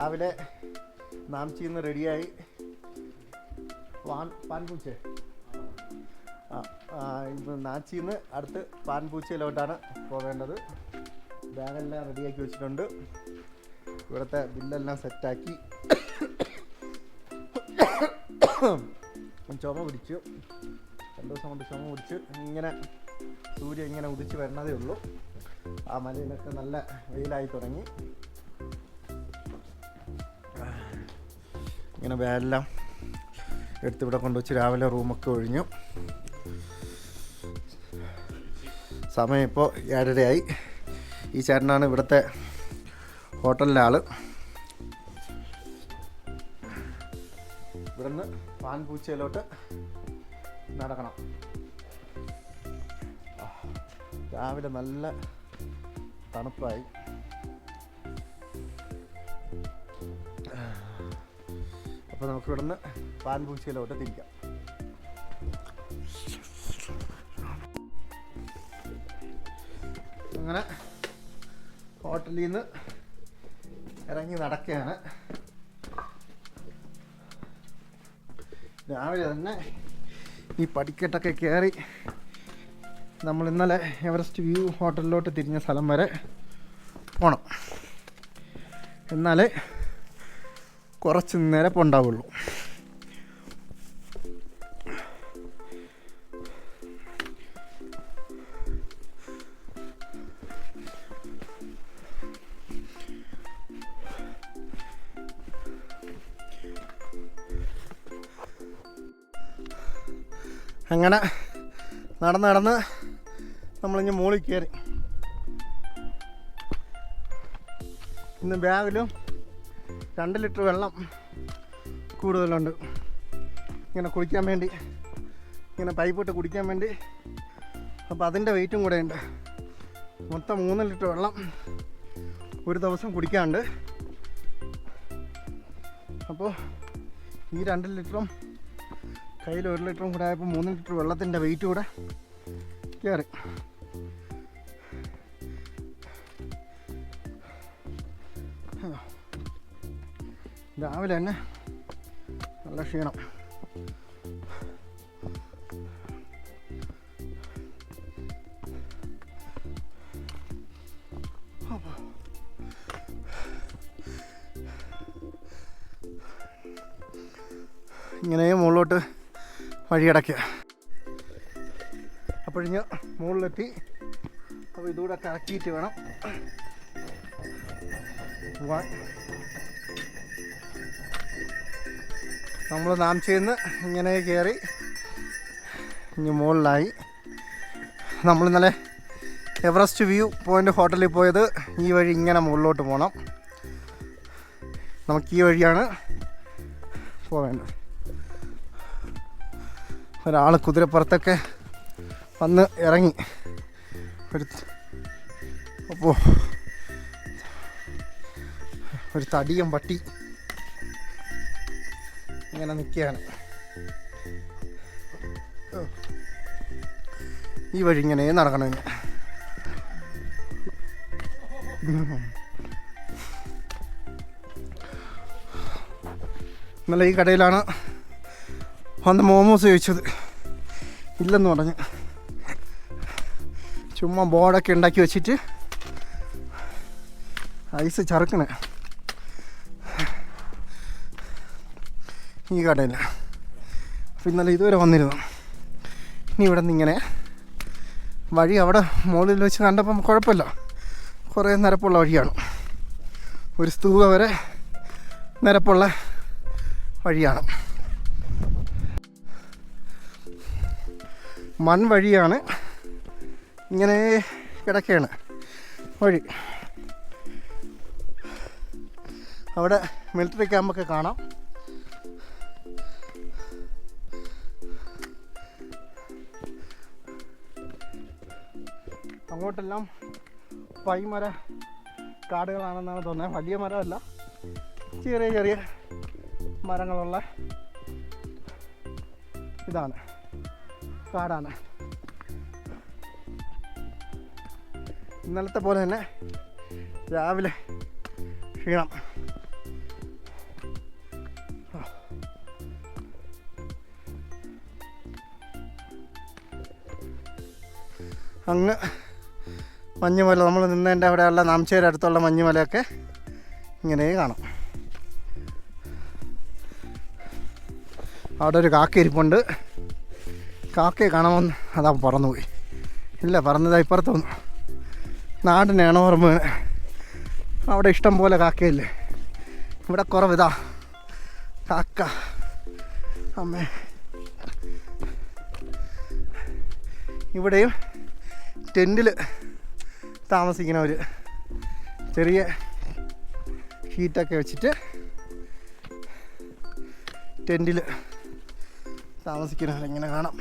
രാവിലെ നാംചിന്ന് റെഡിയായി പാൻപൂച്ച നാച്ചിന്ന് അടുത്ത് പാൻപൂച്ചയിലോട്ടാണ് പോവേണ്ടത്. ബാഗെല്ലാം റെഡിയാക്കി വെച്ചിട്ടുണ്ട്. ഇവിടുത്തെ ബില്ലെല്ലാം സെറ്റാക്കി ചുമ പിടിച്ചു. 2 ദിവസം കൊണ്ട് ചുമ പിടിച്ച് ഇങ്ങനെ സൂര്യൻ ഇങ്ങനെ ഉദിച്ച് വരണതേ ഉള്ളൂ. ആ മലയിലൊക്കെ നല്ല വെയിലായി തുടങ്ങി. ഇങ്ങനെ ബാഗെല്ലാം എടുത്ത് ഇവിടെ കൊണ്ടുവച്ച് രാവിലെ റൂമൊക്കെ ഒഴിഞ്ഞു. സമയം ഇപ്പോൾ 7:30 ഈ ചേട്ടനാണ് ഇവിടുത്തെ ഹോട്ടലിലെ ആൾ. ഇവിടുന്ന് പാൻപൂച്ചയിലോട്ട് നടക്കണം. രാവിലെ നല്ല തണുപ്പായി. അപ്പോൾ നമുക്ക് ഇവിടുന്ന് പാൻപൂച്ചയിലോട്ട് തിരിക്കാം. അങ്ങനെ ഹോട്ടലിൽ നിന്ന് ഇറങ്ങി നടക്കുകയാണ്. രാവിലെ തന്നെ ഈ പടിക്കെട്ടൊക്കെ കയറി നമ്മൾ ഇന്നലെ എവറസ്റ്റ് വ്യൂ ഹോട്ടലിലോട്ട് തിരിഞ്ഞ സ്ഥലം വരെ പോകണം. എന്നാലേ കുറച്ച് നിരപ്പുണ്ടാവുള്ളൂ. അങ്ങനെ നടന്ന് നമ്മളിങ്ങ് മുകളിൽ കയറി. ഇന്ന് ബാഗിലും 2 ലിറ്റർ വെള്ളം കൂടുതലുണ്ട്. ഇങ്ങനെ കുടിക്കാൻ വേണ്ടി, ഇങ്ങനെ പൈപ്പിട്ട് കുടിക്കാൻ വേണ്ടി. അപ്പോൾ അതിൻ്റെ വെയിറ്റും കൂടെ ഉണ്ട്. മൊത്തം 3 ലിറ്റർ വെള്ളം ഒരു ദിവസം കുടിക്കാനുണ്ട്. അപ്പോൾ ഈ 2 ലിറ്ററും കയ്യിൽ 1 ലിറ്ററും കൂടെ ആയപ്പോൾ 3 ലിറ്റർ വെള്ളത്തിൻ്റെ വെയിറ്റ് കൂടെ കയറി. രാവിലെ തന്നെ നല്ല ക്ഷീണം. ഇങ്ങനെ മുകളിലോട്ട് വഴിയടയ്ക്കുക. അപ്പോഴിഞ്ഞ് മുകളിലെത്തി. അപ്പോൾ ഇതുകൂടെ കറക്കിയിട്ട് വേണം പോവാൻ. നമ്മൾ നാംചിന്ന് ഇങ്ങനെ കയറി ഇനി മുകളിലായി. നമ്മൾ ഇന്നലെ എവറസ്റ്റ് വ്യൂ പോയിൻ്റ് ഹോട്ടലിൽ പോയത് ഈ വഴി ഇങ്ങനെ മുകളിലോട്ട് പോകണം. നമുക്ക് ഈ വഴിയാണ് പോവേണ്ടത്. ഒരാൾ കുതിരപ്പുറത്തൊക്കെ വന്ന് ഇറങ്ങി. അപ്പോൾ ഒരു തടിയും പട്ടി ഇങ്ങനെ നിൽക്കുകയാണ്. ഈ വഴി ഇങ്ങനെ നടക്കണം. ഇന്നലെ ഈ കടയിലാണ് വന്ന് മോമോസ് ചോദിച്ചത്. ഇല്ലെന്ന് പറഞ്ഞ് ചുമ്മാ ബോർഡൊക്കെ ഉണ്ടാക്കി വെച്ചിട്ട് ഐസ് ചറുക്കണേ ഈ കടയിൽ. അപ്പോൾ ഇന്നലെ ഇതുവരെ വന്നിരുന്നു. ഇനി ഇവിടെ നിന്ന് ഇങ്ങനെ വഴി അവിടെ മുകളിൽ വെച്ച് കണ്ടപ്പം കുഴപ്പമില്ല, കുറേ നിരപ്പുള്ള വഴിയാണ്. ഒരു സ്തൂപ വരെ നിരപ്പുള്ള വഴിയാണ്. മൺവഴിയാണ്. ഇങ്ങനെ കിടക്കുകയാണ് വഴി. അവിടെ മിലിറ്ററി ക്യാമ്പൊക്കെ കാണാം. അങ്ങോട്ടെല്ലാം പൈമര കാടുകളാണെന്നാണ് തോന്നുന്നത്. വലിയ മരമല്ല, ചെറിയ ചെറിയ മരങ്ങളുള്ള ഇതാണ്, കാടാണ്. ഇന്നലത്തെ പോലെ തന്നെ രാവിലെ ക്ഷീണം. അങ്ങ് മഞ്ഞുമല, നമ്മൾ നിന്നതിൻ്റെ അവിടെയുള്ള നാംചേരി അടുത്തുള്ള മഞ്ഞുമലയൊക്കെ ഇങ്ങനെ കാണാം. അവിടെ ഒരു കാക്ക ഇരിപ്പുണ്ട്. കാക്കയെ കാണാമെന്ന് അതാ പറന്നുപോയി. ഇല്ല, പറന്നതാ ഇപ്പുറത്ത് വന്നു. നാടിനെയാണ് ഓർമ്മ. അവിടെ ഇഷ്ടം പോലെ കാക്കയില്ലേ, ഇവിടെ കുറവിതാ കാക്ക. അമ്മേ, ഇവിടെയും ടെൻറ്റിൽ താമസിക്കുന്നവർ ചെറിയ ഷീറ്റൊക്കെ വെച്ചിട്ട് ടെൻറ്റിൽ താമസിക്കുന്നവരിങ്ങനെ കാണാം.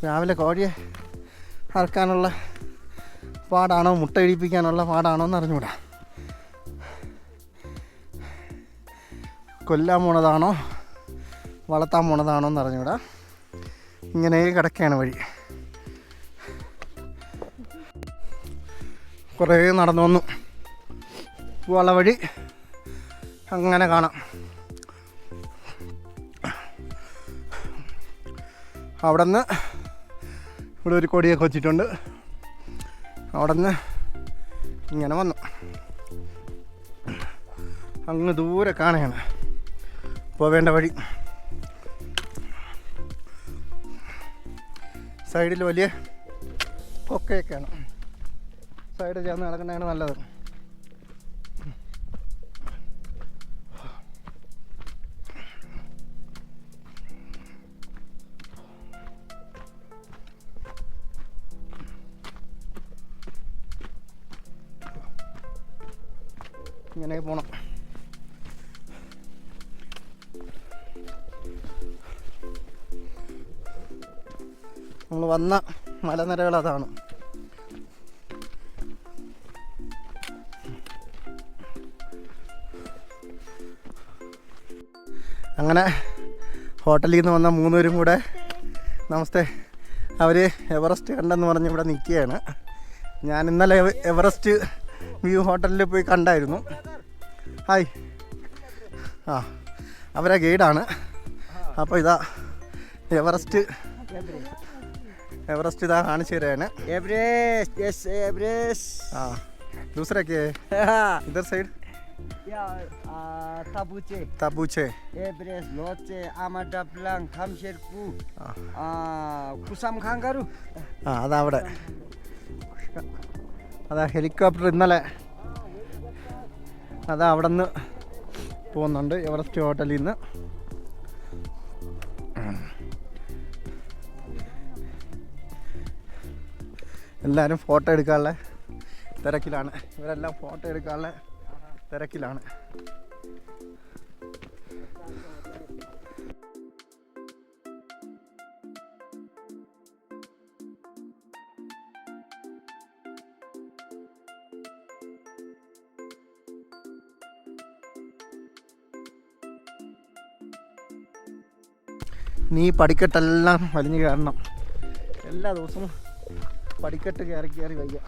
രാവിലെ കോഴിയെ അറക്കാനുള്ള പാടാണോ മുട്ട ഇടിപ്പിക്കാനുള്ള പാടാണോ എന്ന് അറിഞ്ഞുകൂടാ. കൊല്ലാൻ പോണതാണോ വളർത്താൻ പോണതാണോ എന്ന് അറിഞ്ഞുകൂടാ. ഇങ്ങനെ കിടക്കുകയാണ് വഴി. കുറേ നടന്നു വന്നു. വള വഴി അങ്ങനെ കാണാം. അവിടെ നിന്ന് ഇവിടെ ഒരു കൊടിയൊക്കെ വച്ചിട്ടുണ്ട്. അവിടെ നിന്ന് ഇങ്ങനെ വന്നു. അങ്ങ് ദൂരെ കാണുകയാണ് പോവേണ്ട വഴി. സൈഡിൽ വലിയ കൊക്കയൊക്കെയാണ്. സൈഡ് ചേർന്ന് നടക്കുന്നതാണ് നല്ലത്. ഇങ്ങനെ പോണം. നമ്മൾ വന്ന മലനിരകൾ അതാണ്. അങ്ങനെ ഹോട്ടലിൽ നിന്ന് വന്ന 3 പേരും കൂടെ നമസ്തേ, അവർ എവറസ്റ്റ് കണ്ടെന്ന് പറഞ്ഞ് ഇവിടെ നിൽക്കുകയാണ്. ഞാൻ ഇന്നലെ എവറസ്റ്റ് വ്യൂ ഹോട്ടലിൽ പോയി കണ്ടായിരുന്നു. ഹായ്. ആ, അവരെ ഗൈഡാണ്. അപ്പോൾ ഇതാ എവറസ്റ്റ് ഇതാ കാണിച്ചു തരാണ്. हाँ दूसरा क्या है इधर side? Tabuche, Everest, Lhotse, Amadaplang, Kamsherpu, Kusam Kangaru. അതാ അവിടെ. അതാ ഹെലികോപ്റ്റർ ഇന്നലെ അതാ അവിടെ നിന്ന് പോകുന്നുണ്ട് എവറസ്റ്റ് ഹോട്ടലിൽ നിന്ന്. എല്ലാവരും ഫോട്ടോ എടുക്കാനുള്ള തിരക്കിലാണ്. ഇവരെല്ലാം ഫോട്ടോ എടുക്കാനുള്ള തിരക്കിലാണ്. നീ പടിക്കെട്ടെല്ലാം വലിഞ്ഞു കയറണം. എല്ലാ ദിവസവും പടിക്കെട്ട് കയറി വയ്യ.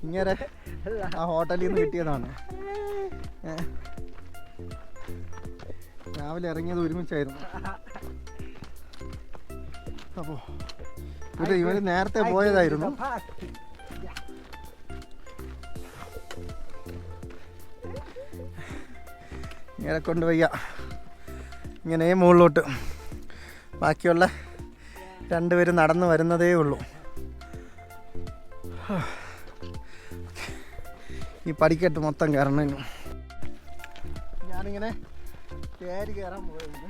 ഇങ്ങനെ ആ ഹോട്ടലിൽ നിന്ന് കിട്ടിയതാണ്. രാവിലെ ഇറങ്ങിയത് ഒരുമിച്ചായിരുന്നു. അപ്പോൾ ഇവര് നേരത്തെ പോയതായിരുന്നു. ഇങ്ങനെ കൊണ്ടുവയ്യ. ഇങ്ങനെ മുകളിലോട്ട്. ബാക്കിയുള്ള 2 പേര് നടന്നു വരുന്നതേ ഉള്ളൂ. ഈ പടിക്കെട്ട് മൊത്തം കയറണു. ഞാനിങ്ങനെ കയറാൻ പോയത്.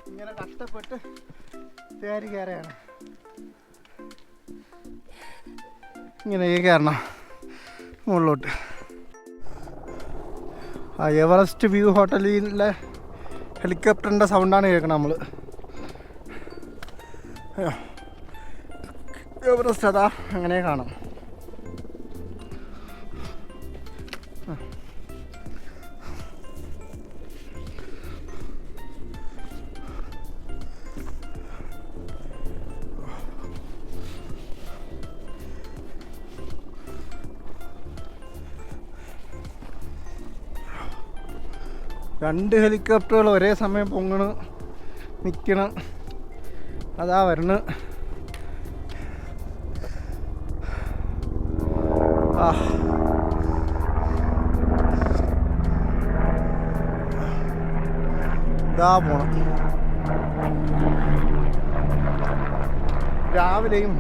ഇങ്ങനെ കഷ്ടപ്പെട്ട് കയറാണ്. ഇങ്ങനെ കയറണം മുകളിലോട്ട്. ആ എവറസ്റ്റ് വ്യൂ ഹോട്ടലിലെ ഹെലികോപ്റ്ററിൻ്റെ സൗണ്ടാണ് കേൾക്കണം നമ്മൾ. എവറസ്റ്റ് അതാ അങ്ങനെ കാണാം. രണ്ട് ഹെലികോപ്റ്ററുകൾ ഒരേ സമയം പൊങ്ങണ് നിൽക്കണം. അതാ വരണം. ഇതാ പോണം. രാവിലെയും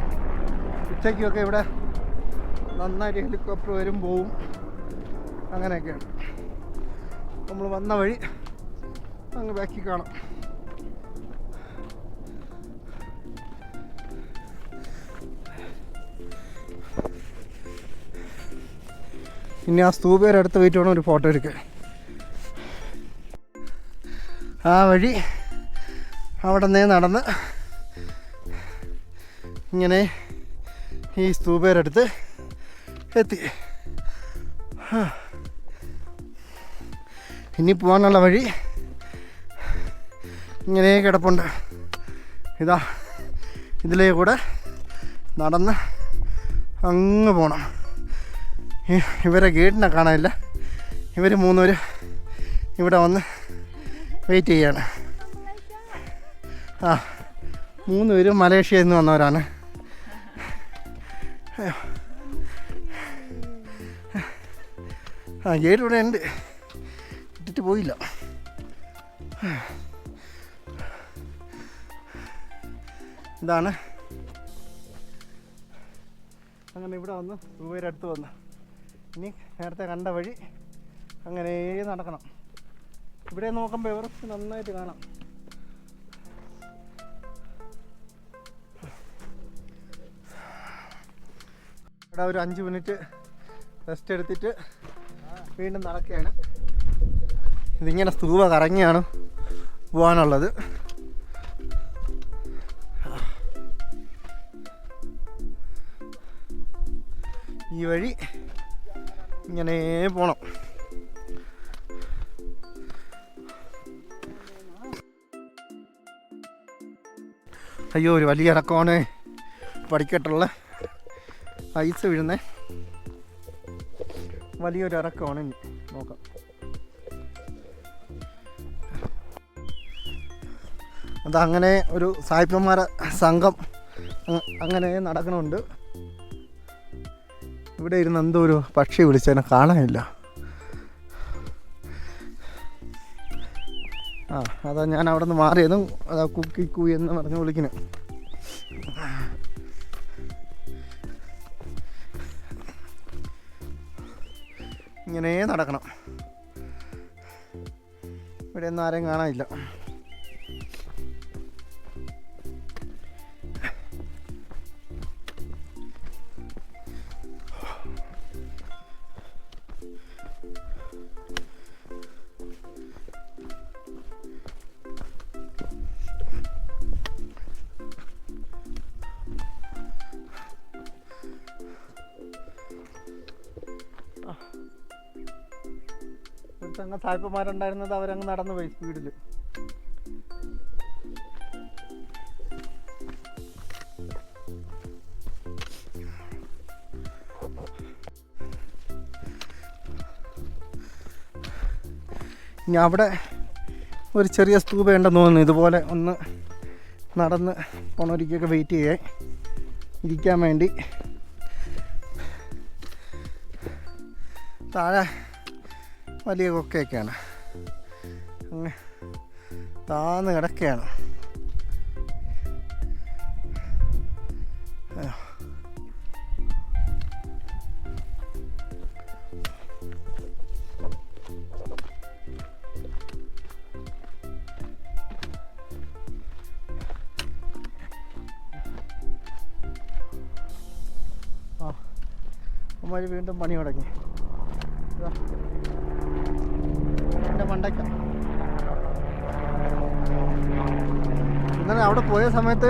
ഉച്ചയ്ക്കുമൊക്കെ ഇവിടെ നന്നായിട്ട് ഹെലികോപ്റ്റർ വരും പോവും, അങ്ങനെയൊക്കെയാണ്. നമ്മൾ വന്ന വഴി അങ്ങ് ബാക്കി കാണാം. ഇനി ആ സ്തൂപയുടെ അടുത്ത് പോയിട്ട് വേണം ഒരു ഫോട്ടോ എടുക്കാൻ. ആ വഴി അവിടെ നിന്ന് നടന്ന് ഇങ്ങനെ ഈ സ്തൂപയുടെ അടുത്ത് എത്തി. ഇനി പോകാനുള്ള വഴി ഇങ്ങനെ കിടപ്പുണ്ട്. ഇതാ ഇതിലേ കൂടെ നടന്ന് അങ്ങ് പോകണം. ഇവരെ ഗേറ്റിനെ കാണാനില്ല. ഇവർ മൂന്നുപേര് ഇവിടെ വന്ന് വെയിറ്റ് ചെയ്യാണ്. ആ 3 പേരും മലേഷ്യയിൽ നിന്ന് വന്നവരാണ്. ആ ഗേറ്റ് ഇവിടെ ഉണ്ട്, ഇട്ടിട്ട് പോയില്ല. ഇതാണ് അങ്ങനെ ഇവിടെ വന്ന് ദൂരെ അടുത്ത് വന്ന് ഇനി നേരത്തെ കണ്ട വഴി അങ്ങനെ നടക്കണം. ഇവിടെ നോക്കുമ്പോൾ എവറസ്റ്റ് നന്നായിട്ട് കാണാം. ഇവിടെ ഒരു 5 മിനിറ്റ് റെസ്റ്റ് എടുത്തിട്ട് വീണ്ടും നടക്കുകയാണ്. ഇതിങ്ങനെ സ്തൂപ കറങ്ങിയാണ് പോകാനുള്ളത്. ഈ വഴി ഇങ്ങനെ പോണം. അയ്യോ ഒരു വലിയ ഇറക്കമാണ്. പടിക്കെട്ടുള്ള ഐസ് വീഴുന്നേ വലിയൊരു ഇറക്കമാണ്. ഇനി നോക്കാം. അതങ്ങനെ ഒരു സായിപ്പന്മാരെ സംഘം അങ്ങനെ നടക്കണുണ്ട്. ഇവിടെ ഇരുന്ന് എന്തോ ഒരു പക്ഷി വിളിച്ചതിനെ കാണാനില്ല. അതാ ഞാൻ അവിടെ നിന്ന് മാറിയതും അതാ കുക്കി കൂ എന്ന് പറഞ്ഞ് വിളിക്കുന്നത്. ഇങ്ങനെ നടക്കണം. ഇവിടെ ഒന്നും ആരെയും കാണാനില്ല. അങ്ങ് സായിപ്പന്മാരുണ്ടായിരുന്നത് അവരങ്ങ് നടന്നു പോയി സ്പീഡിൽ. ഇനി അവിടെ ഒരു ചെറിയ സ്തൂപ ഉണ്ടെന്ന് തോന്നുന്നു. ഇതുപോലെ ഒന്ന് നടന്ന് പോണൊരിക്കൊക്കെ വെയിറ്റ് ചെയ്യേ ഇരിക്കാൻ വേണ്ടി. താഴെ വലിയ കൊക്കയൊക്കെയാണ്, അങ്ങ് താന്ന് കിടക്കുകയാണ്. വീണ്ടും പണി തുടങ്ങി. എൻ്റെ മണ്ടയ്ക്ക. ഇന്നലെ അവിടെ പോയ സമയത്ത്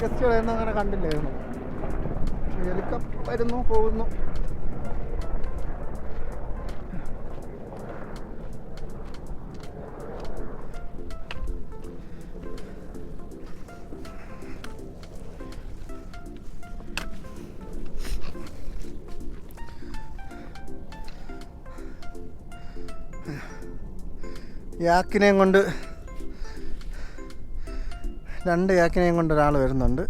ഗസ്റ്റുകളൊന്നും അങ്ങനെ കണ്ടില്ലായിരുന്നു. ഹെലികോപ്റ്റർ വരുന്നു പോകുന്നു. യാക്കിനെയും കൊണ്ട് 2 യാക്കിനെയും കൊണ്ട് ഒരാൾ വരുന്നുണ്ട്.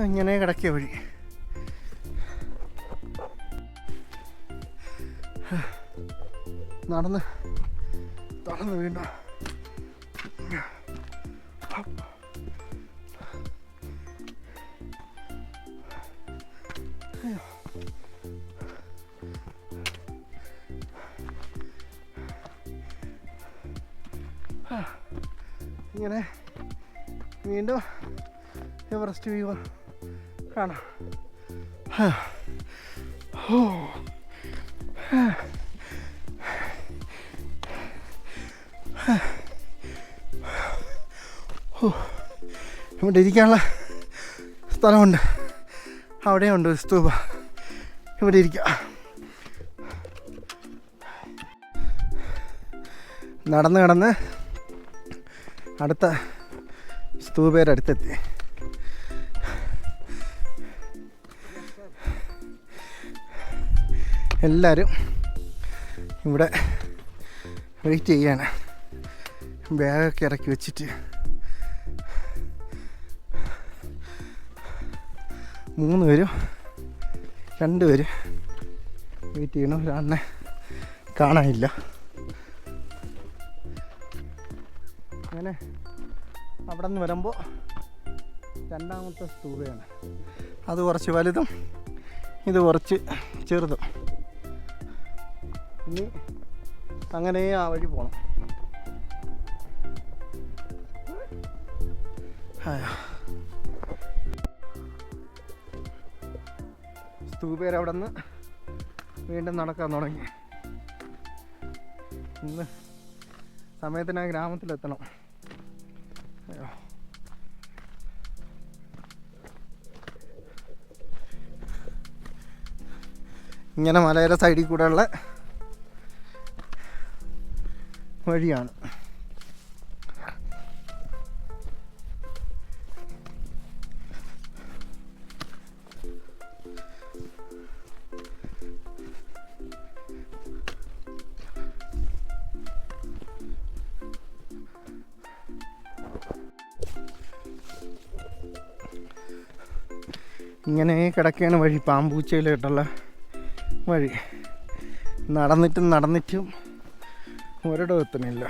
ഇങ്ങനെ കിടക്കിയ വഴി നടന്ന് വീണ്ടും ഇങ്ങനെ വീണ്ടും എവറസ്റ്റ് വ്യൂ കാണാം. ഇവിടെ ഇരിക്കാനുള്ള സ്ഥലമുണ്ട്. അവിടെയുണ്ട് ഒരു സ്തൂപ. ഇവിടെ ഇരിക്കാം. നടന്ന് അടുത്ത സ്തൂപയുടെ അടുത്തെത്തി. എല്ലാവരും ഇവിടെ വെയിറ്റ് ചെയ്യാണ്. ബാഗൊക്കെ ഇറക്കി വെച്ചിട്ട് 3 പേരും 2 പേര് വെയിറ്റ് ചെയ്യണം. ഒരാളിനെ കാണാനില്ല. അങ്ങനെ അവിടെ നിന്ന് വരുമ്പോൾ 2ാമത്തെ സ്തൂപയാണ്. അത് കുറച്ച് വലുതും ഇത് കുറച്ച് ചെറുതും. ഇനി അങ്ങനെ ആ വഴി പോകണം. സ്തൂപേര് അവിടെ നിന്ന് വീണ്ടും നടക്കാൻ തുടങ്ങി. ഇന്ന് സമയത്തിന് ആ ഗ്രാമത്തിലെത്തണം. അയ്യോ, ഇങ്ങനെ മലയുടെ സൈഡിൽ കൂടെ ഉള്ള വഴിയാണ്. ഇങ്ങനെ കിടക്കുകയാണ് വഴി. പാമ്പൂച്ചയിലോട്ടുള്ള വഴി. നടന്നിട്ടും ഒരിടം എത്തണില്ല.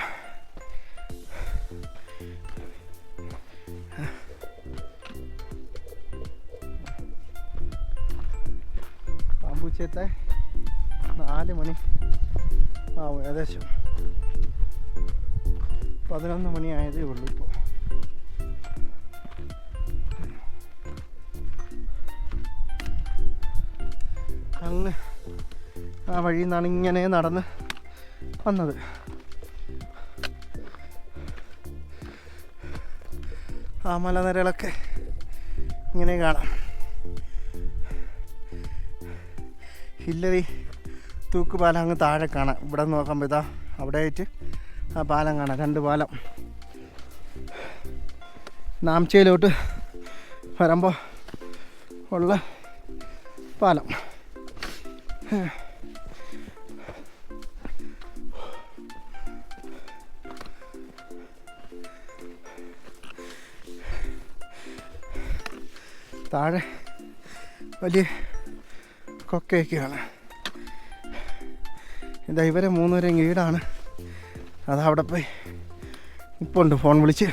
പാമ്പൂച്ചത്തെ 4 മണി ആവും. ഏകദേശം 11 മണി ആയതേ ഉള്ളൂ ഇപ്പോൾ. അങ്ങ് ആ വഴിയിൽ നിന്നാണ് ഇങ്ങനെ നടന്ന് വന്നത്. ആ മലനിരകളൊക്കെ ഇങ്ങനെ കാണാം. ഹില്ലറി തൂക്കുപാലം അങ്ങ് താഴെ കാണാം. ഇവിടെ നോക്കുമ്പോൾ ഇതാ അവിടെ ആയിട്ട് ആ പാലം കാണാം. 2 പാലം. നാംചയിലോട്ട് വരുമ്പോൾ ഉള്ള പാലം. താഴെ വലിയ കൊക്കയൊക്കെയാണ്. ഇതാ ഇവരെ 3 പേരെയും ഗൈഡാണ്. അതവിടെ പോയി ഇപ്പോൾ ഉണ്ട് ഫോൺ വിളിച്ച്.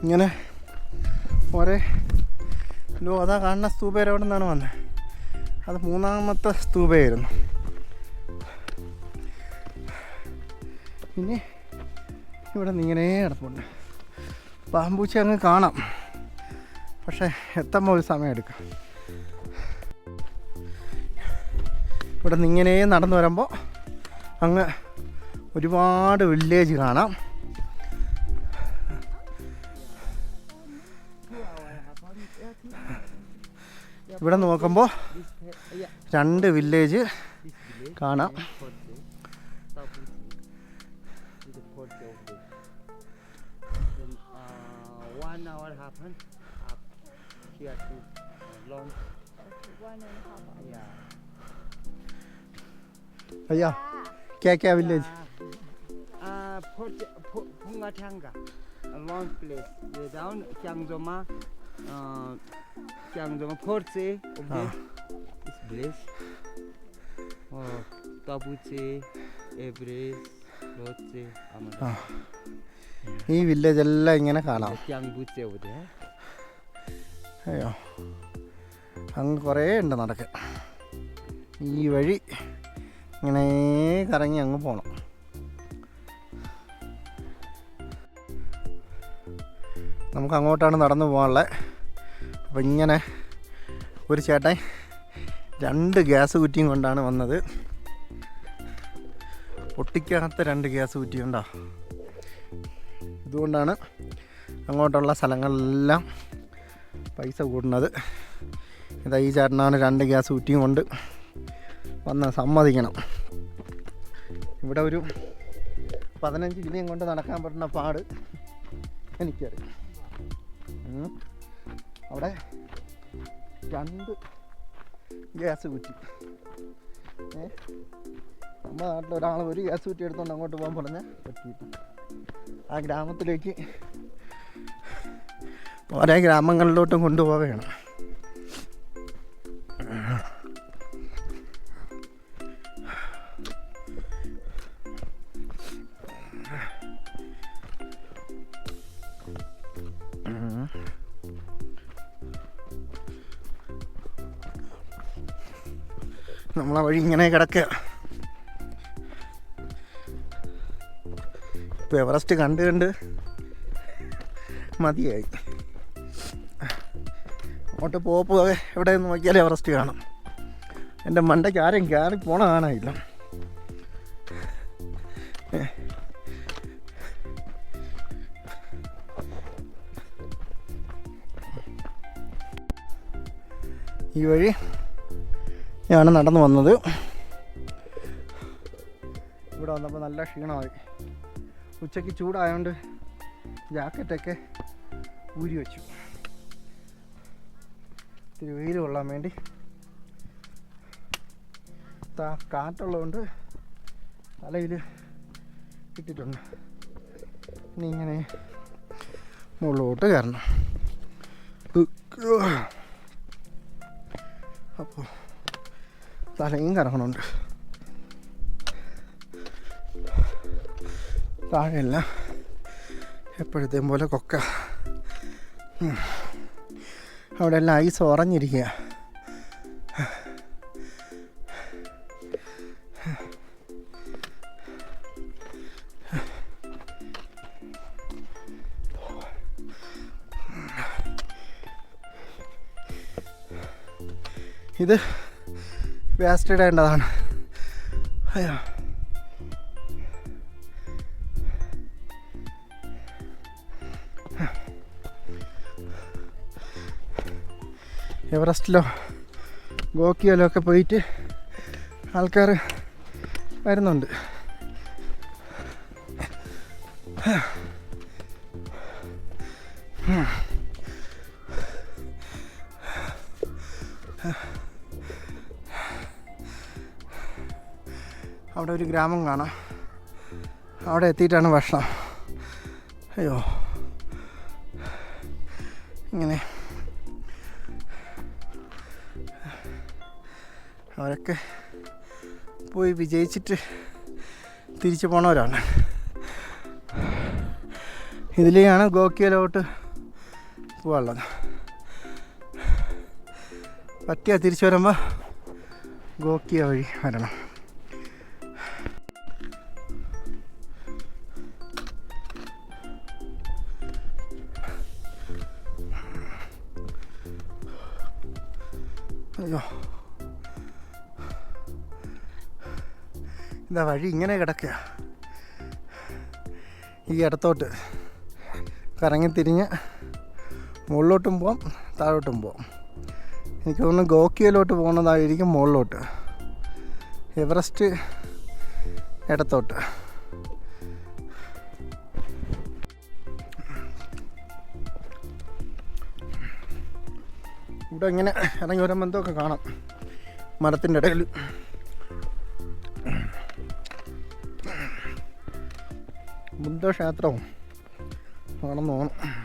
ഇങ്ങനെ ഒരേ അതാ കാണുന്ന സ്തൂപേര അവിടെ നിന്നാണ് വന്നത്. അത് 3ാമത്തെ സ്തൂപയായിരുന്നു. ഇനി ഇവിടെ നിന്ന് ഇങ്ങനെ കിടപ്പുണ്ട്. പാമ്പൂച്ച അങ്ങ് കാണാം, പക്ഷേ എത്തുമ്പോൾ ഒരു സമയം എടുക്കും. ഇവിടെ നിന്ന് ഇങ്ങനെ നടന്നു വരുമ്പോൾ അങ്ങ് ഒരുപാട് വില്ലേജ് കാണാം. ഇവിടെ നോക്കുമ്പോൾ 2 വില്ലേജ് കാണാം. भैया क्या क्या village? Pungatanga, a long place. They down Kyangzoma, Portse, this place. Tabuche, Everest, Lotse, Amada. ഈ വില്ലേജ് എല്ലാം ഇങ്ങനെ കാണാം. Kyangbuche over there. അയ്യോ, അങ്ങ് കുറേ ഉണ്ട് നടക്കാൻ. ഈ വഴി ഇങ്ങനെ കറങ്ങി അങ്ങ് പോകണം. നമുക്ക് അങ്ങോട്ടാണ് നടന്നു പോകാനുള്ളത്. അപ്പോൾ ഇങ്ങനെ ഒരു ചേട്ടൻ 2 ഗ്യാസ് കുറ്റിയും കൊണ്ടാണ് വന്നത്. ഒട്ടിക്കാത്ത 2 ഗ്യാസ് കുറ്റി ഉണ്ടോ. ഇതുകൊണ്ടാണ് അങ്ങോട്ടുള്ള സ്ഥലങ്ങളിലെല്ലാം പൈസ കൂടുന്നത്. ഇതാ ഈ ചേട്ടനാണ് 2 ഗ്യാസ് കുറ്റിയും കൊണ്ട് വന്ന് സമ്മതിക്കണം. ഇവിടെ ഒരു 15 കിലോയും കൊണ്ട് നടക്കാൻ പറ്റുന്ന പാട് എനിക്കറിയാം. അവിടെ 2 ഗ്യാസ് കുറ്റി. നമ്മുടെ നാട്ടിൽ ഒരാൾ ഒരു ഗ്യാസ് കുറ്റി എടുത്തുകൊണ്ട് അങ്ങോട്ട് പോകാൻ പറഞ്ഞാൽ പറ്റിയിട്ട് ആ ഗ്രാമത്തിലേക്ക് ഓരോ ഗ്രാമങ്ങളിലോട്ടും കൊണ്ടുപോവുകയാണ്. നമ്മളെ വഴി ഇങ്ങനെ കിടക്കുക. ഇപ്പോൾ എവറസ്റ്റ് കണ്ട് കണ്ട് മതിയായി. അങ്ങോട്ട് പോകെ എവിടെ നിന്ന് നോക്കിയാലും എവറസ്റ്റ് കാണാം. എൻ്റെ മണ്ടയ്ക്ക് ആരും കയറി പോണ കാണാനില്ല. ഈ വഴി ഞാൻ നടന്നു വന്നത്. ഇവിടെ വന്നപ്പോൾ നല്ല ക്ഷീണമായി. ഉച്ചയ്ക്ക് ചൂടായതുകൊണ്ട് ജാക്കറ്റൊക്കെ ഊരി വെച്ചു. ഇത്തിരി വെയിൽ കൊള്ളാൻ വേണ്ടി. കാറ്റുള്ളതുകൊണ്ട് തലയിൽ ഇട്ടിട്ടുണ്ട്. ഇനി ഇങ്ങനെ മുകളിലോട്ട് കയറണം. അപ്പോൾ തലയും കറങ്ങണുണ്ട്. താഴെയല്ല എപ്പോഴത്തേം പോലെ കൊക്ക. അവിടെ എല്ലാം ഐസ് ഉറഞ്ഞിരിക്കുക. ഇത് വേസ്റ്റ് ഇടേണ്ടതാണ്. അയ്യോ, എവറസ്റ്റിലോ ഗോക്കിയിലോ ഒക്കെ പോയിട്ട് ആൾക്കാർ വരുന്നുണ്ട്. അവിടെ ഒരു ഗ്രാമം കാണാം. അവിടെ എത്തിയിട്ടാണ് ഭക്ഷണം. അയ്യോ, ഇങ്ങനെ അവരൊക്കെ പോയി വിജയിച്ചിട്ട് തിരിച്ചു പോണവരാണ്. ഇതിലെയാണ് ഗോക്കിയിലോട്ട് പോകാനുള്ളത്. പറ്റിയാൽ തിരിച്ചു വരുമ്പോൾ ഗോക്കിയ വഴി വരണം. അയ്യോ, ഇതാ വഴി ഇങ്ങനെ കിടക്കുക. ഈ ഇടത്തോട്ട് കറങ്ങിത്തിരിഞ്ഞ് മുകളിലോട്ടും പോവാം, താഴോട്ടും പോവാം. എനിക്ക് തോന്നുന്നു ഗോക്കിയയിലോട്ട് പോകുന്നതായിരിക്കും മുകളിലോട്ട്, എവറസ്റ്റ് ഇടത്തോട്ട്. ഇവിടെ ഇങ്ങനെ ഇറങ്ങി വരുമ്പോൾ എന്തൊക്കെ കാണാം. മരത്തിൻ്റെ ഇടയിൽ ബുദ്ധക്ഷേത്രവും ആണെന്ന് തോന്നുന്നു.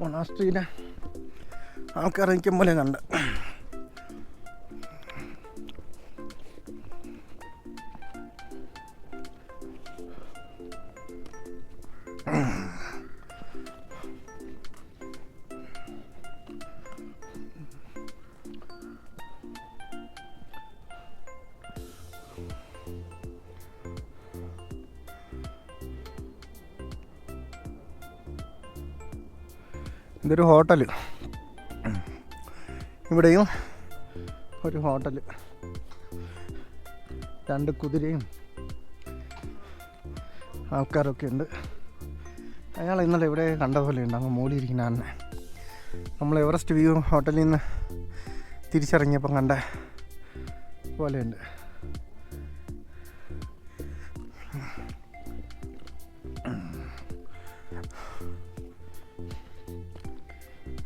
മൊണാസ്ട്രിയിലെ ആൾക്കാർ നിൽക്കുമ്പോൾ കണ്ട്. ഇതൊരു ഹോട്ടൽ. ഇവിടെയും ഒരു ഹോട്ടൽ, 2 കുതിരയും ആൾക്കാരൊക്കെ ഉണ്ട്. അയാൾ ഇന്നലെ ഇവിടെ കണ്ട പോലെ ഉണ്ട്, അങ്ങ് മോളിയിരിക്കുന്ന അന്നെ. നമ്മൾ എവറസ്റ്റ് വ്യൂ ഹോട്ടലിൽ നിന്ന് തിരിച്ചിറങ്ങിയപ്പം കണ്ട പോലെയുണ്ട്.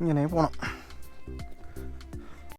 ഇങ്ങനെ പോണം.